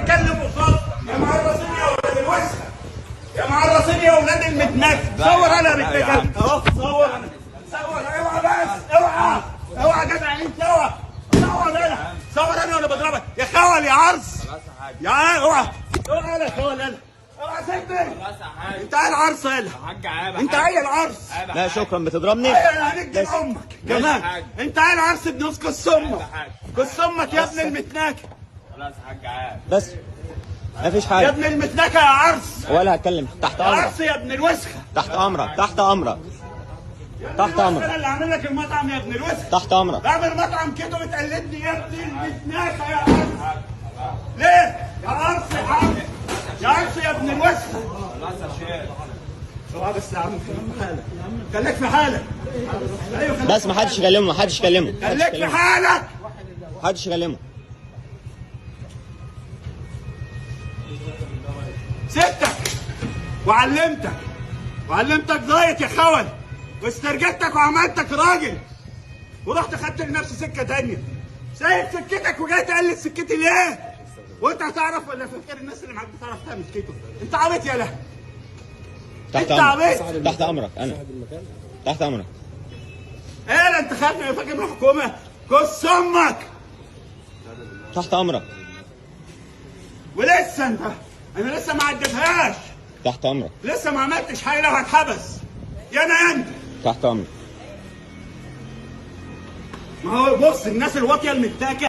بتكلم قصاد يا معرصين يا ولاد الوسخه، يا معرصين يا ولاد المتنك. صور انا بالتجارب اهو، صور انا، صور. اوعى بس، اوعى اوعى جدع انت، اوعى. صور انا وانا بضربك يا خول يا عرس. يا اوعى اوعى يا خول، انا اوعى سيبني. انت عيل عرس يلا، انت عيل عرس. لا شكرا، بتضربني؟ ايوه هنجي امك كمان. انت عيل عرس ابن كس امك، كس امك يا ابن المتناكه. خلاص يا حاج عاب، بس مفيش حاجه يا ابن المتناكه يا عرس، ولا هتكلم. تحت يا امرك، عرس يا ابن الوسخه. تحت امرك، تحت امرك، تحت امرك. انا اللي عامل لك المطعم يا ابن الوسخه. تحت امرك. بعمل مطعم كده بتقلدني يا ابن المتناكه يا عرس. ليه؟ يا عرس يا عرس، يا عرس يا ابن الوسخه. خلاص يا شيخ. اوعى بس يا عم، خليك في حالك، خليك في حالك. ايوه خليك، بس ما حدش يكلمه، ما حدش يكلمه، ما حدش خليك في يكلمه، حالك. ما حدش يكلمه. سبتك وعلمتك زايط يا خول، واسترجلتك وعملتك راجل، ورحت خدت لنفسي سكه تانيه. سايب سكتك وجاي تقلد سكتي ليه؟ وانت هتعرف ولا فاكر الناس اللي معاك بتعرف تعمل كده؟ انت عبيط يالا، تحت انت عبيط. امرك، تحت امرك، انا تحت امرك. ايه ده انت خدني فاكر من الحكومه؟ كس امك. تحت امرك. ولسه انت، انا لسه ما عدتهاش، تحت امرك. لسه ما عملتش حاجه وهتحبس. يا انا يا انت. تحت امرك. ما هو بص، الناس الواطيه المتاكه